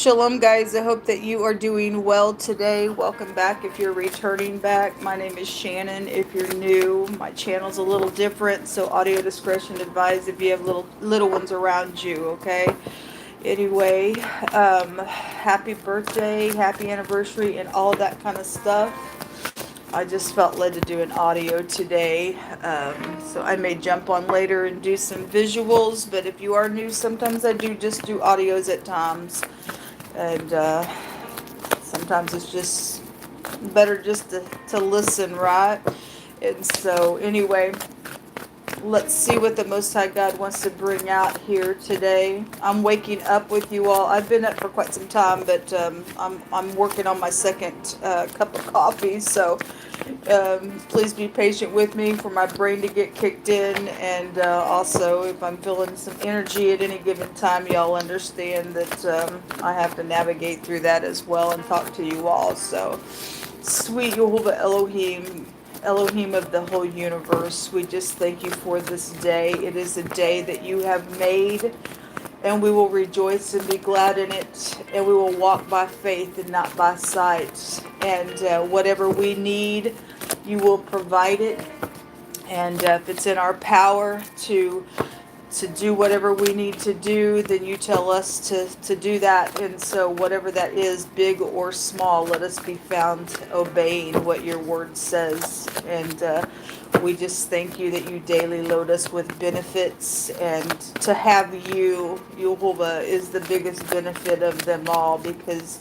Shalom, guys. I hope that you are doing well today. Welcome back if you're returning back. My name is Shannon. If you're new, my channel's a little different, so audio discretion advised if you have little ones around you, okay? Anyway, happy birthday, happy anniversary, and all that kind of stuff. I just felt led to do an audio today, so I may jump on later and do some visuals, but if you are new, sometimes I do just do audios at times, and sometimes it's just better just to listen, right? And so anyway, let's see what the Most High God wants to bring out here today. I'm waking up with you all. I've been up for quite some time, but I'm working on my second cup of coffee, so please be patient with me for my brain to get kicked in, and also if I'm feeling some energy at any given time, y'all understand that I have to navigate through that as well and talk to you all. So, sweet Yehovah Elohim of the whole universe, we just thank you for this day. It is a day that you have made, and we will rejoice and be glad in it, and we will walk by faith and not by sight. And whatever we need, you will provide it. And if it's in our power to do whatever we need to do, then you tell us to do that. And so whatever that is, big or small, let us be found obeying what your word says. And we just thank you that you daily load us with benefits, and to have you, Yehovah, is the biggest benefit of them all, because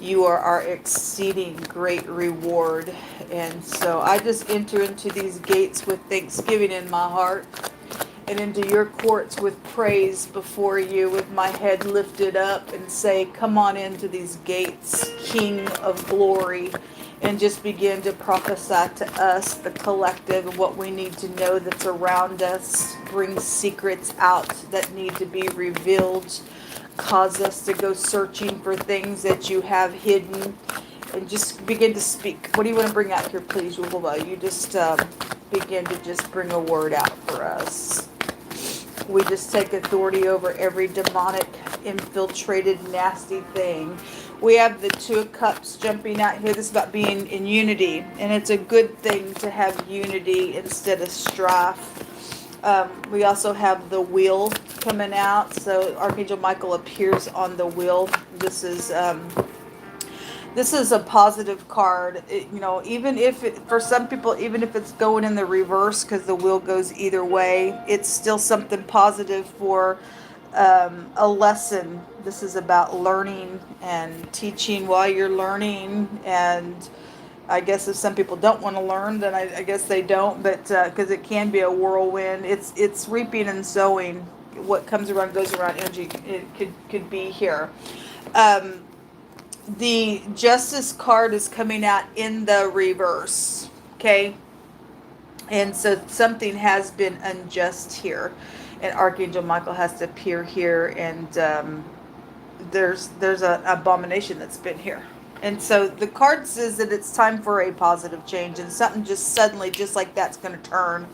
you are our exceeding great reward. And so I just enter into these gates with thanksgiving in my heart, and into your courts with praise before you, with my head lifted up, and say, come on into these gates, King of glory, and just begin to prophesy to us, the collective, and what we need to know that's around us. Bring secrets out that need to be revealed. Cause us to go searching for things that you have hidden, and just begin to speak. What do you want to bring out here, please, Yehovah? You just begin to just bring a word out for us. We just take authority over every demonic, infiltrated, nasty thing. We have the Two of Cups jumping out here. This is about being in unity, and it's a good thing to have unity instead of strife. We also have the wheel coming out, so Archangel Michael appears on the wheel. This is a positive card. Even if for some people, even if it's going in the reverse, because the wheel goes either way, it's still something positive for a lesson. This is about learning and teaching while you're learning. And I guess if some people don't want to learn, then I guess they don't. But because it can be a whirlwind, it's reaping and sowing. What comes around goes around. Energy, it could be here. The Justice card is coming out in the reverse, okay? And so something has been unjust here, and Archangel Michael has to appear here, and there's an abomination that's been here. And so the card says that it's time for a positive change, and something just suddenly, just like that's going to turn.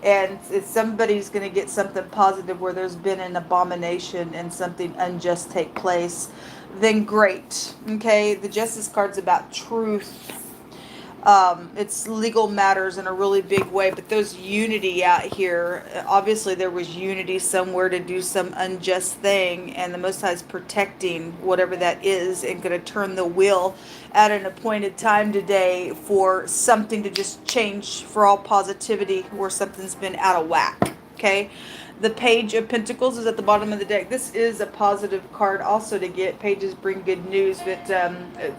And if somebody's going to get something positive where there's been an abomination and something unjust take place, then great. Okay, the Justice card's about truth. It's legal matters in a really big way, but there's unity out here. Obviously, there was unity somewhere to do some unjust thing, and the Most High is protecting whatever that is, and going to turn the wheel at an appointed time today for something to just change for all positivity where something's been out of whack. Okay. The Page of Pentacles is at the bottom of the deck. This is a positive card also to get. Pages bring good news, but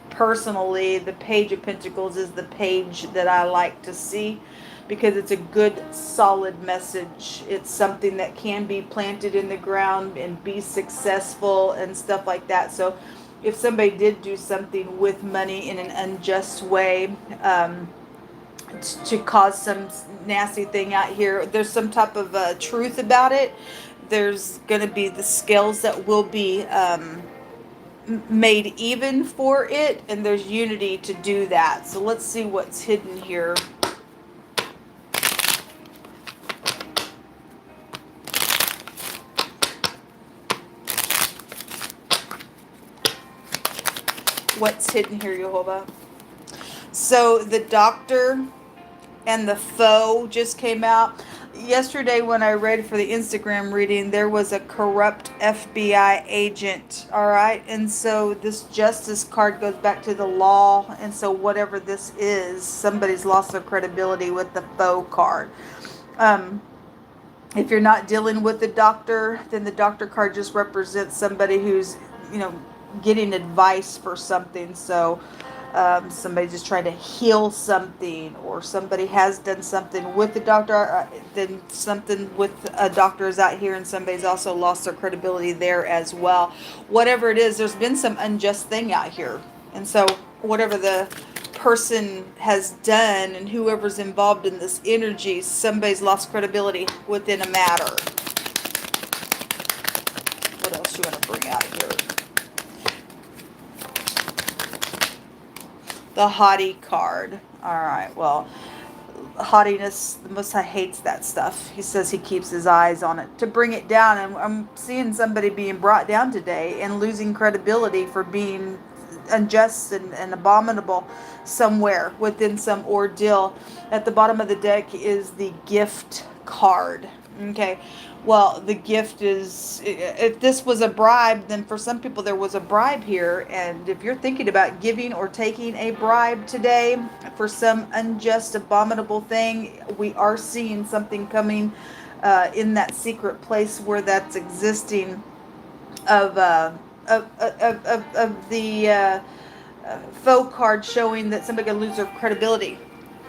personally, the Page of Pentacles is the page that I like to see, because it's a good, solid message. It's something that can be planted in the ground and be successful and stuff like that. So if somebody did do something with money in an unjust way, to cause some nasty thing out here, there's some type of truth about it. There's going to be the scales that will be made even for it, and there's unity to do that. So let's see what's hidden here. What's hidden here, Jehovah? So the doctor and the foe just came out. Yesterday when I read for the Instagram reading, there was a corrupt FBI agent, all right? And so this justice card goes back to the law, and so whatever this is, somebody's lost their credibility with the foe card. If you're not dealing with the doctor, then the doctor card just represents somebody who's, getting advice for something. So somebody just trying to heal something, or somebody has done something with the doctor, then something with a doctor is out here, and somebody's also lost their credibility there as well. Whatever it is, there's been some unjust thing out here. And so whatever the person has done and whoever's involved in this energy, somebody's lost credibility within a matter. What else you want to bring out here? The haughty card. All right, well, haughtiness, the Most High hates that stuff. He says he keeps his eyes on it to bring it down. And I'm seeing somebody being brought down today and losing credibility for being unjust and abominable somewhere within some ordeal. At the bottom of the deck is the gift card. Okay, well, the gift is, if this was a bribe, then for some people there was a bribe here. And if you're thinking about giving or taking a bribe today for some unjust, abominable thing, we are seeing something coming in that secret place where that's existing of the faux card, showing that somebody can lose their credibility.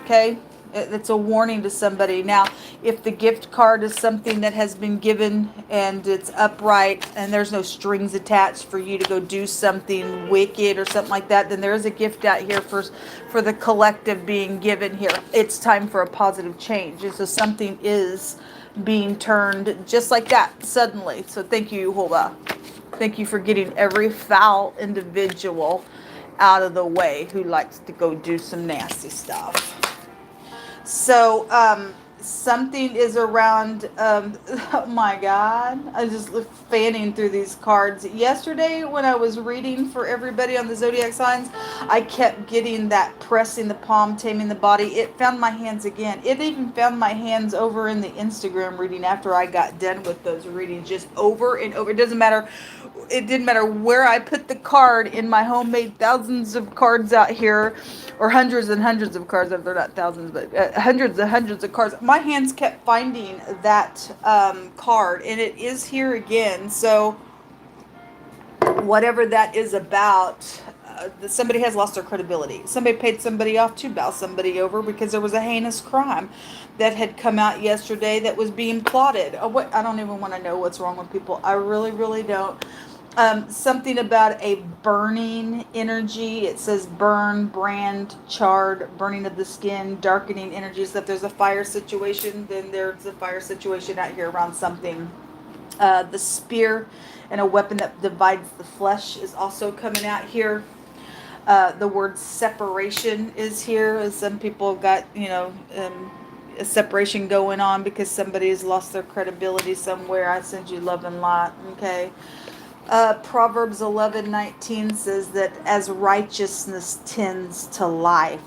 Okay, it's a warning to somebody. Now, if the gift card is something that has been given and it's upright and there's no strings attached for you to go do something wicked or something like that, then there is a gift out here for the collective being given here. It's time for a positive change. And so something is being turned just like that suddenly. So thank you, Yehovah. Thank you for getting every foul individual out of the way who likes to go do some nasty stuff. So something is around, oh my God, I just fanning through these cards. Yesterday when I was reading for everybody on the zodiac signs, I kept getting that pressing the palm, taming the body. It found my hands again. It even found my hands over in the Instagram reading after I got done with those readings, just over and over. It didn't matter where I put the card in my homemade thousands of cards out here, or hundreds and hundreds of cards. They're not thousands, but hundreds and hundreds of cards. My hands kept finding that card, and it is here again. So whatever that is about, somebody has lost their credibility. Somebody paid somebody off to bow somebody over because there was a heinous crime that had come out yesterday that was being plotted. I don't even want to know what's wrong with people. I really, really don't. Something about a burning energy. It says burn, brand, charred, burning of the skin, darkening energy. So if there's a fire situation, then there's a fire situation out here around something. The spear and a weapon that divides the flesh is also coming out here. The word separation is here. Some people got, a separation going on because somebody has lost their credibility somewhere. I send you love and light. Okay. Proverbs 11:19 says that as righteousness tends to life,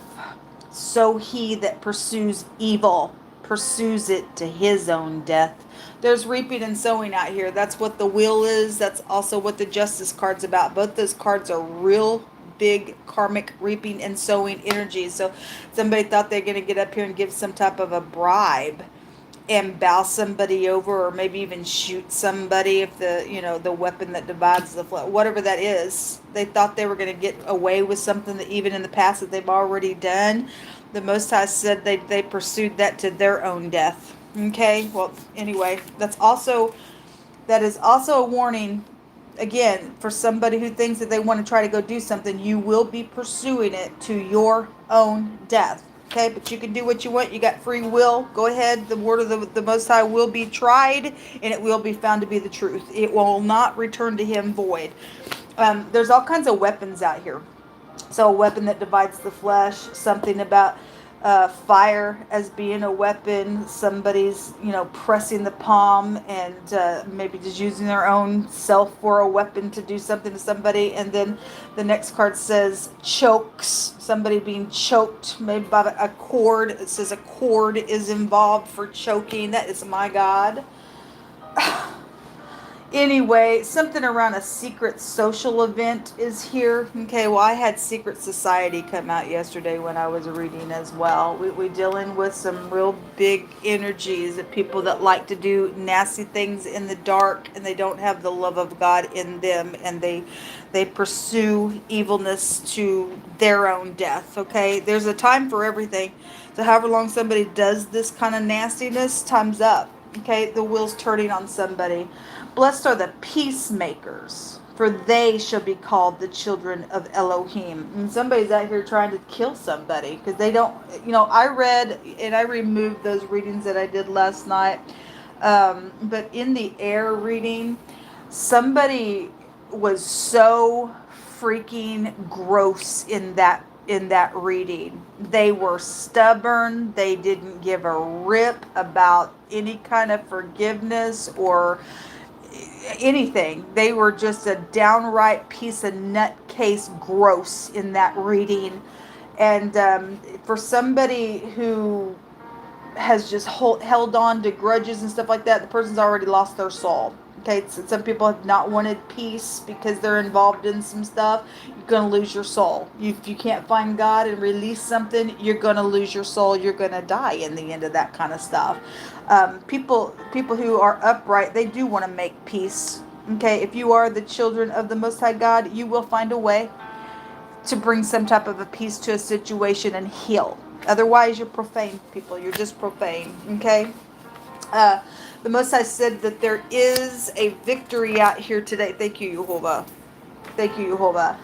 so he that pursues evil pursues it to his own death. There's reaping and sowing out here. That's what the wheel is. That's also what the justice card's about. Both those cards are real big karmic reaping and sowing energies. So somebody thought they're going to get up here and give some type of a bribe and bow somebody over, or maybe even shoot somebody if the weapon that divides the flesh, whatever that is, they thought they were going to get away with something that even in the past that they've already done. The Most High said they pursued that to their own death. Okay, well, anyway, that is also a warning, again, for somebody who thinks that they want to try to go do something. You will be pursuing it to your own death. Okay, but you can do what you want. You got free will. Go ahead. The word of the Most High will be tried, and it will be found to be the truth. It will not return to him void. There's all kinds of weapons out here. So a weapon that divides the flesh, something about Fire as being a weapon. Somebody's, pressing the palm and maybe just using their own self for a weapon to do something to somebody. And then the next card says chokes. Somebody being choked, maybe by a cord. It says a cord is involved for choking. That is my God. Anyway, something around a secret social event is here. Okay, well, I had Secret Society come out yesterday when I was reading as well. We dealing with some real big energies of people that like to do nasty things in the dark, and they don't have the love of God in them, and they pursue evilness to their own death. Okay, there's a time for everything. So however long somebody does this kind of nastiness, time's up. Okay, the wheel's turning on somebody. Blessed are the peacemakers, for they shall be called the children of Elohim. And somebody's out here trying to kill somebody because they don't, I read and I removed those readings that I did last night. But in the air reading, somebody was so freaking gross in that reading. They were stubborn. They didn't give a rip about any kind of forgiveness or anything. They were just a downright piece of nutcase gross in that reading. And for somebody who has just held on to grudges and stuff like that, the person's already lost their soul. Okay, so some people have not wanted peace because they're involved in some stuff. You're going to lose your soul. If you can't find God and release something, you're going to lose your soul. You're going to die in the end of that kind of stuff. People who are upright, they do want to make peace. Okay, if you are the children of the Most High God, you will find a way to bring some type of a peace to a situation and heal. Otherwise, you're profane, people. You're just profane. Okay. The Most High said that there is a victory out here today. Thank you, Yehovah. Thank you, Yehovah.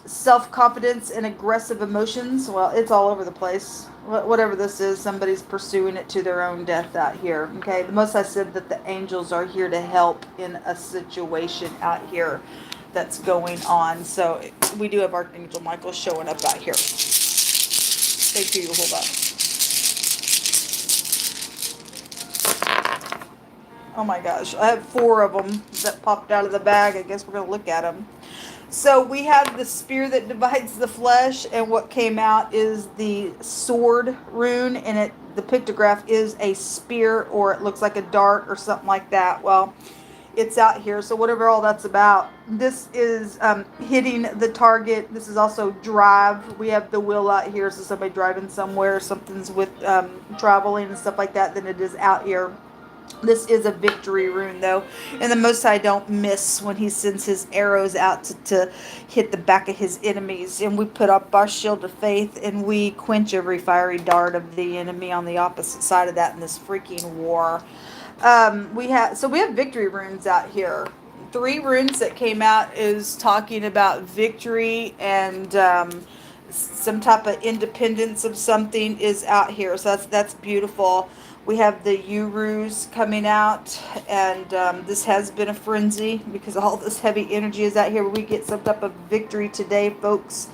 Self-confidence and aggressive emotions. Well, it's all over the place. Whatever this is, somebody's pursuing it to their own death out here. Okay. The Most High said that the angels are here to help in a situation out here that's going on. So we do have Archangel Michael showing up out here. Thank you, Yehovah. Oh my gosh, I have 4 of them that popped out of the bag. I guess we're going to look at them. So we have the spear that divides the flesh, and what came out is the sword rune, and the pictograph is a spear, or it looks like a dart or something like that. Well, it's out here, so whatever all that's about. This is hitting the target. This is also drive. We have the wheel out here, so somebody driving somewhere, something's with traveling and stuff like that, then it is out here. This is a victory rune, though, and the Most High don't miss when he sends his arrows out to hit the back of his enemies. And we put up our shield of faith, and we quench every fiery dart of the enemy on the opposite side of that in this freaking war. We have victory runes out here. 3 runes that came out is talking about victory and some type of independence of something is out here. So that's beautiful. We have the Urus coming out, and this has been a frenzy because all this heavy energy is out here. We get some type of victory today, folks.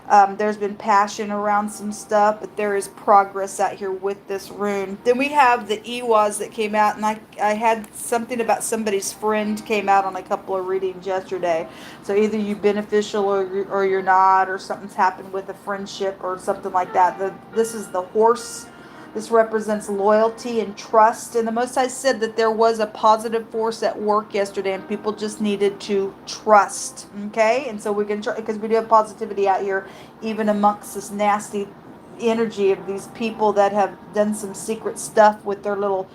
There's been passion around some stuff, but there is progress out here with this rune. Then we have the Ewas that came out, and I had something about somebody's friend came out on a couple of readings yesterday. So either you're beneficial or you're not, or something's happened with a friendship or something like that. This is the horse. This represents loyalty and trust. And the Most High said that there was a positive force at work yesterday and people just needed to trust. Okay? And so we can try, because we do have positivity out here, even amongst this nasty energy of these people that have done some secret stuff with their little,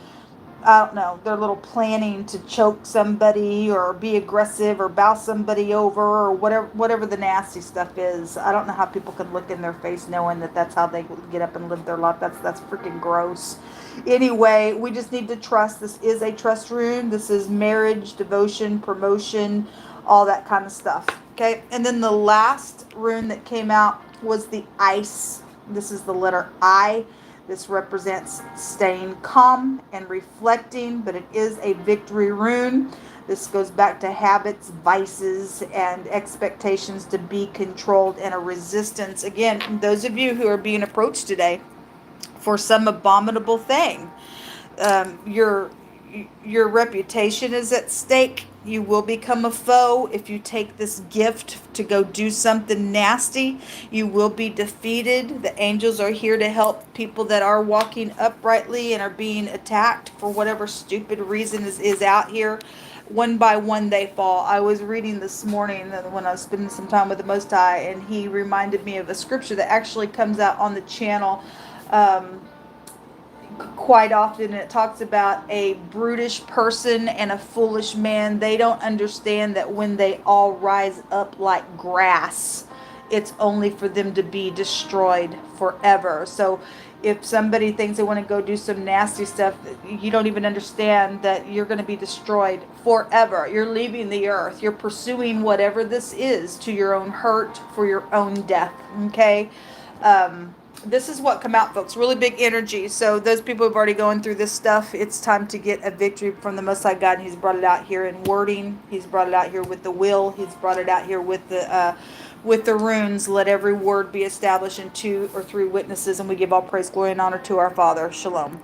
I don't know, their little planning to choke somebody or be aggressive or bow somebody over or whatever the nasty stuff is. I don't know how people can look in their face knowing that that's how they get up and live their life. That's freaking gross. Anyway, we just need to trust. This is a trust rune. This is marriage, devotion, promotion, all that kind of stuff. Okay, and then the last rune that came out was the ice. This is the letter I. This represents staying calm and reflecting, but it is a victory rune. This goes back to habits, vices, and expectations to be controlled, and a resistance. Again, those of you who are being approached today for some abominable thing, your reputation is at stake. You will become a foe if you take this gift to go do something nasty. You will be defeated. The angels are here to help people that are walking uprightly and are being attacked for whatever stupid reason is out here. One by one they fall. I was reading this morning when I was spending some time with the Most High, and he reminded me of a scripture that actually comes out on the channel quite often, and it talks about a brutish person and a foolish man. They don't understand that when they all rise up like grass, it's only for them to be destroyed forever. So if somebody thinks they want to go do some nasty stuff, you don't even understand that you're going to be destroyed forever. You're leaving the earth. You're pursuing whatever this is to your own hurt, for your own death. Okay? This is what come out, folks. Really big energy. So those people who've already gone through this stuff, it's time to get a victory from the Most High God. And He's brought it out here in wording. He's brought it out here with the will. He's brought it out here with the runes. Let every word be established in 2 or 3 witnesses, and we give all praise, glory, and honor to our Father. Shalom.